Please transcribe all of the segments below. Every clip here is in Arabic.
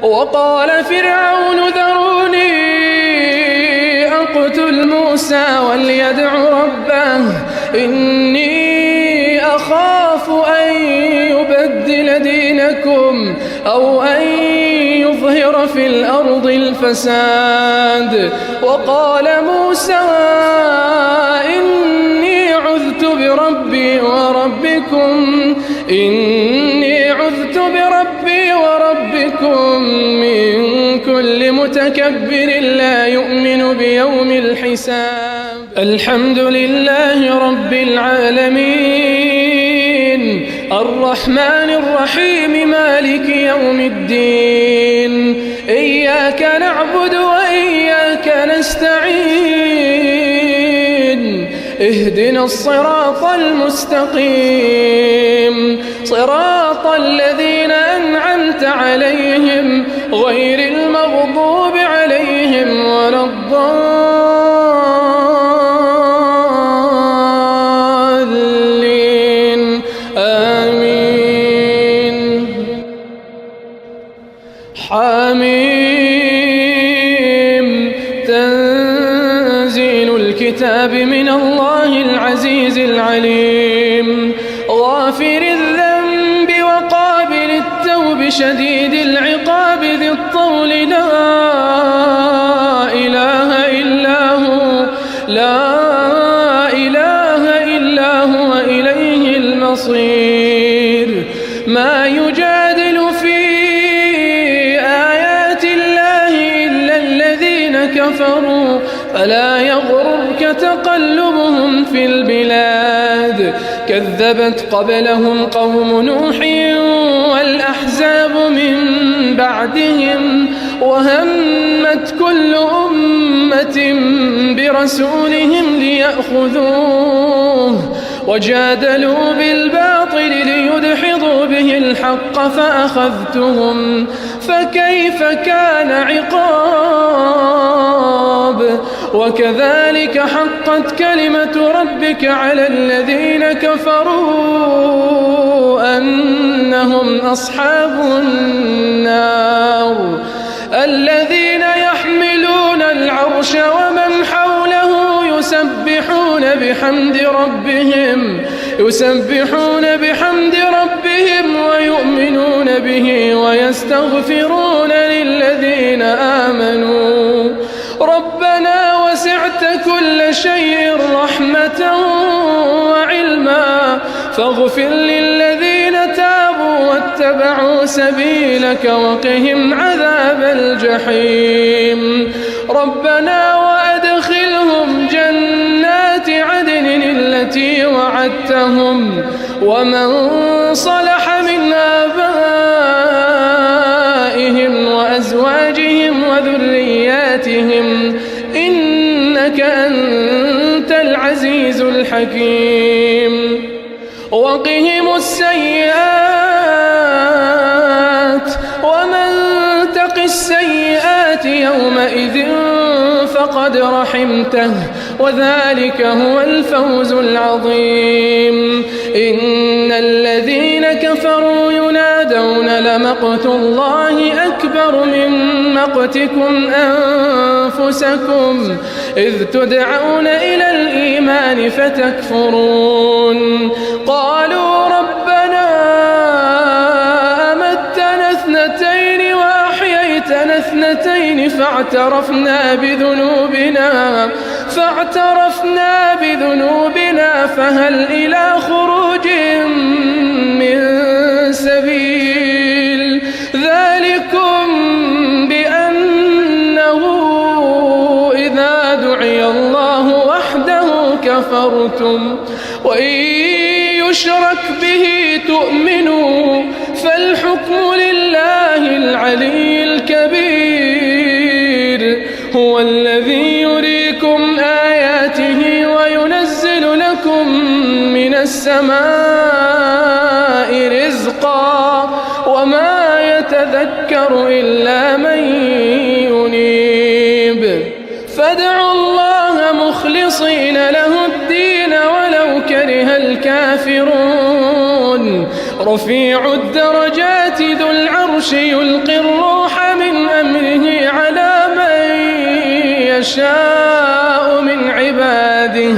وقال فرعون ذروني أقتل موسى وليدع ربه إني أخاف أن يبدل دينكم أو أن يظهر في الأرض الفساد. وقال موسى إني عذت بربي وربكم من كل متكبر لا يؤمن بيوم الحساب. الحمد لله رب العالمين الرحمن الرحيم مالك يوم الدين إياك نعبد وإياك نستعين اهدنا الصراط المستقيم صراط الذين أنعمت عليهم غير المغضوب عليهم ولا الضالين آمين. حميم تنزيل الكتاب من الله العزيز العليم غافر الذنب وقابل التوب شديد العقاب ذي الطول لا إله إلا هو إليه المصير. ما يجادل في آيات الله إلا الذين كفروا فلا يغررك تقلبهم في البلاد. كذبت قبلهم قوم نوح والأحزاب من بعدهم وهمت كل أمة برسولهم ليأخذوه وجادلوا بالباطل ليدحضوا به الحق فأخذتهم فكيف كان عقاب. وكذلك حقت كلمة ربك على الذين كفروا أنهم أصحاب النار. الذين يحملون العرش ومن حوله يسبحون بحمد ربهم ويؤمنون به ويستغفرون للذين آمنوا ربنا وسعت كل شيء رحمة وعلما فاغفر للذين تابوا واتبعوا سبيلك وقهم عذاب الجحيم. ربنا وأدخلهم جنات عدن التي وعدتهم ومن صلح من آبائهم وأزواجهم وذرياتهم إنك أنت العزيز الحكيم. وقهم السيئات ومن تق السيئات يومئذ فقد رحمته وذلك هو الفوز العظيم. إن الذين كفروا ينادون لمقت الله أكبر من مقتكم أنفسكم إذ تدعون إلى الإيمان فتكفرون. قالوا ربنا أمتنا اثنتين وأحييتنا اثنتين فاعترفنا بذنوبنا فهل إلى خروج من سبيل. ذلكم بأنه إذا دعي الله وحده كفرتم وإن يشرك به تؤمنوا فالحكم لله العلي الكبير. هو الذي يريكم آياته وينزل لكم من السماء رزقا وما يتذكر إلا من ينيب. فادعوا الله مخلصين له الدين ولو كره الكافرون. رفيع الدرجات ذو العرش يلقي الروح يشاء من عباده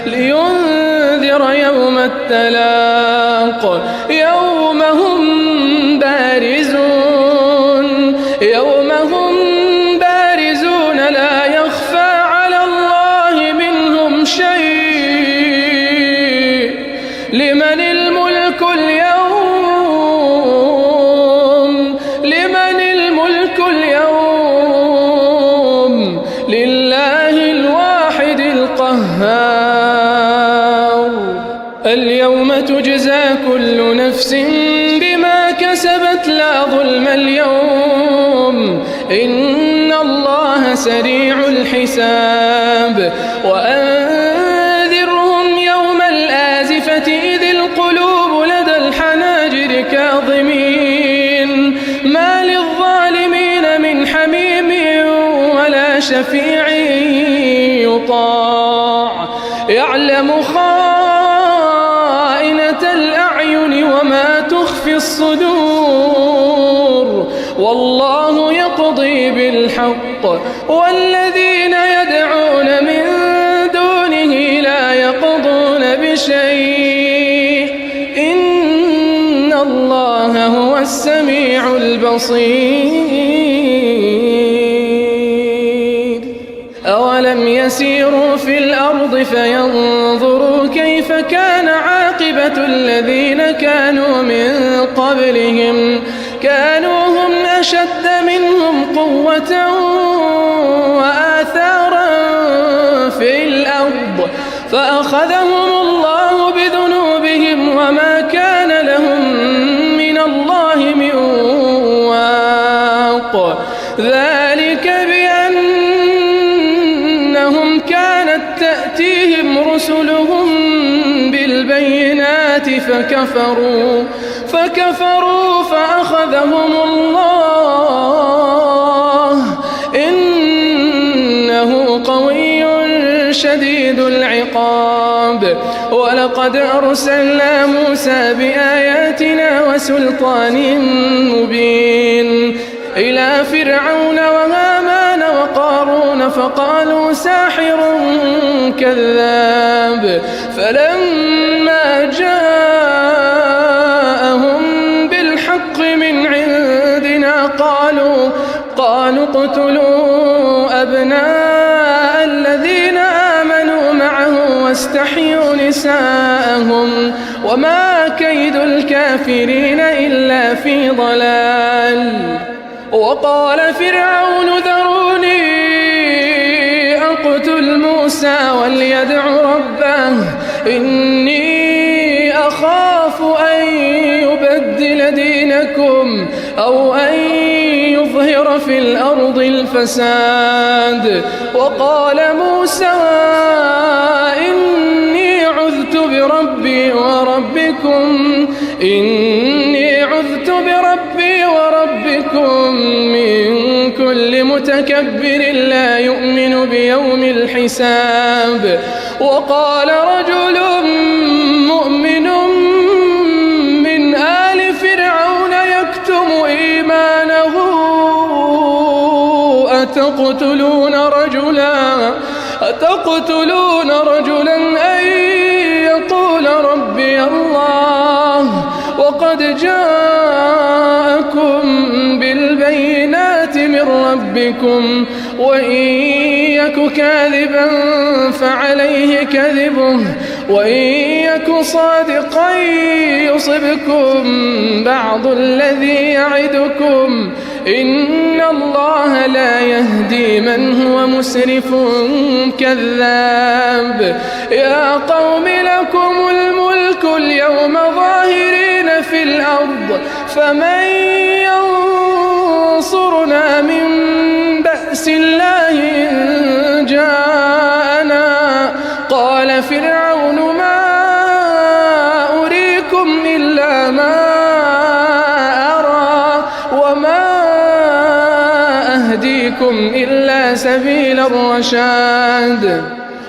لينذر يوم التلاق يوم هم بارزون لا يخفى على الله منهم شيء لمن الملك اليوم لله الواحد القهار اليوم تجزى كل نفس بما كسبت لا ظلم اليوم إن الله سريع الحساب وأنذرهم يوم الآزفة إذ القلوب لدى الحناجر كاظمين ما للظالمين من حميم ولا شفيع يطاع يعلم خائنة الأعين وما تخفي الصدور والله يقضي بالحق والذين يدعون من دونه لا يقضون بشيء إن الله هو السميع البصير أولم يسيروا في الأرض فينظروا كيف كان عاقبة الذين كانوا من قبلهم كانوا هم أشد منهم قوة وآثارا في الأرض فأخذهم الله بذنوبهم وما كان لهم من الله من واق ذلك بأنهم كانت تأتيهم رسلهم بالبينات فكفروا فأخذهم الله إنه قوي شديد العقاب ولقد أرسلنا موسى بآياتنا وسلطان مبين إلى فرعون وهامان وقارون فقالوا ساحر كذاب فلما جاءهم بالحق من عندنا قالوا اقتلوا أبناء الذين آمنوا معه واستحيوا نساءهم وما كيد الكافرين إلا في ضلال وقال فرعون ذروني أقتل موسى وليدع ربه إني أخاف أن يبدل دينكم أو أن يظهر في الأرض الفساد وقال موسى إني عذت بربي وربكم من كل متكبر لا يؤمن بيوم الحساب وقال رجل مؤمن من آل فرعون يكتم إيمانه أتقتلون رجلا أن يقول ربي الله وقد جاءكم بالبينات من ربكم وإن يك كاذبا فعليه كذبه وإن يك صادقا يصبكم بعض الذي يعدكم إن الله لا يهدي من هو مسرف كذاب يا قوم لكم الملك اليوم ظاهرين في الأرض فمن ينصرنا من بأس الله إن جاءنا قال فرعون ما أريكم إلا ما أرى وما أهديكم إلا سبيل الرشاد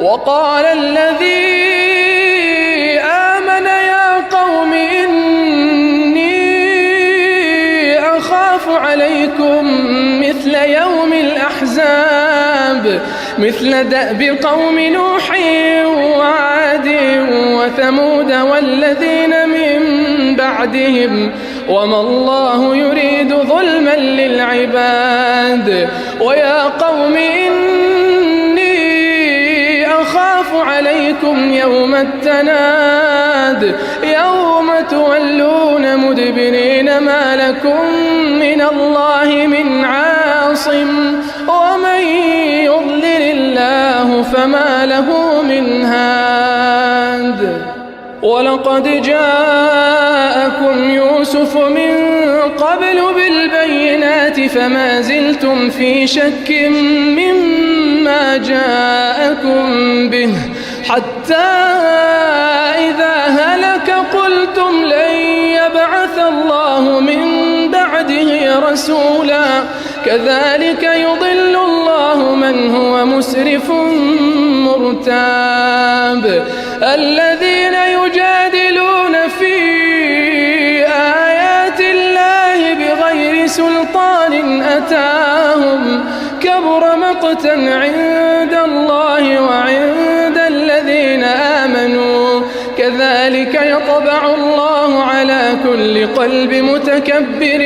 وقال الذي آمن يا قوم إني أخاف عليكم مثل يوم الأحزاب مثل دأب قوم نوح وعاد وثمود والذين من بعدهم وما الله يريد ظلما للعباد ويا قوم إني أخاف عليكم يوم التناد يوم تولون مدبرين ما لكم من الله من عاصم ومن يضلل الله فما له من هاد ولقد جاءكم يوسف من قبل بالبينات فما زلتم في شك مما جاءكم به حتى إذا هلك قلتم لن يبعث الله من بعده رسولا كذلك يضل الله من هو مسرف مرتاب الذين يجادلون في آيات الله بغير سلطان أتاهم كبر مقتا عند الله وعند الذين آمنوا كذلك يطبع الله على كل قلب متكبر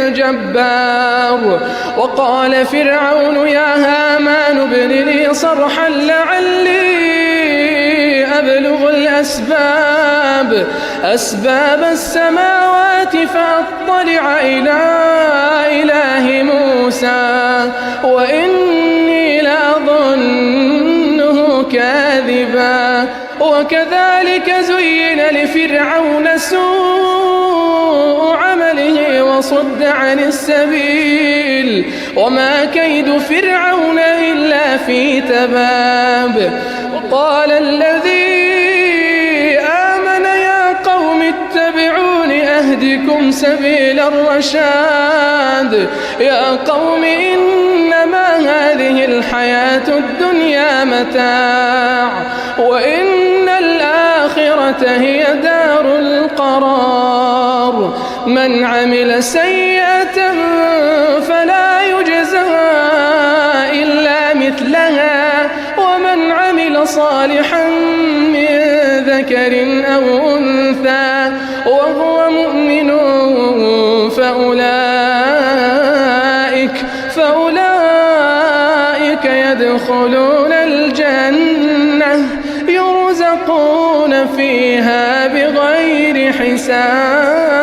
جبار وقال فرعون يا هامان ابن لي صرحا لعلي أبلغ أسباب السماوات فأطلع إلى إله موسى وإني لأظنه كاذبا وكذلك زين لفرعون سوء عمله وصد عن السبيل وما كيد فرعون إلا في تباب وقال الذي آمن يا قوم اتبعون أهدكم سبيل الرشاد يا قوم إنما هذه الحياة الدنيا متاع وإن الآخرة هي دار القرار من عمل سيئة فلا يجزى إلا مثلها ومن عمل صالحا من ذكر أو أنثى وهو مؤمن فأولئك يدخلون الجنة يرزقون فيها بغير حساب.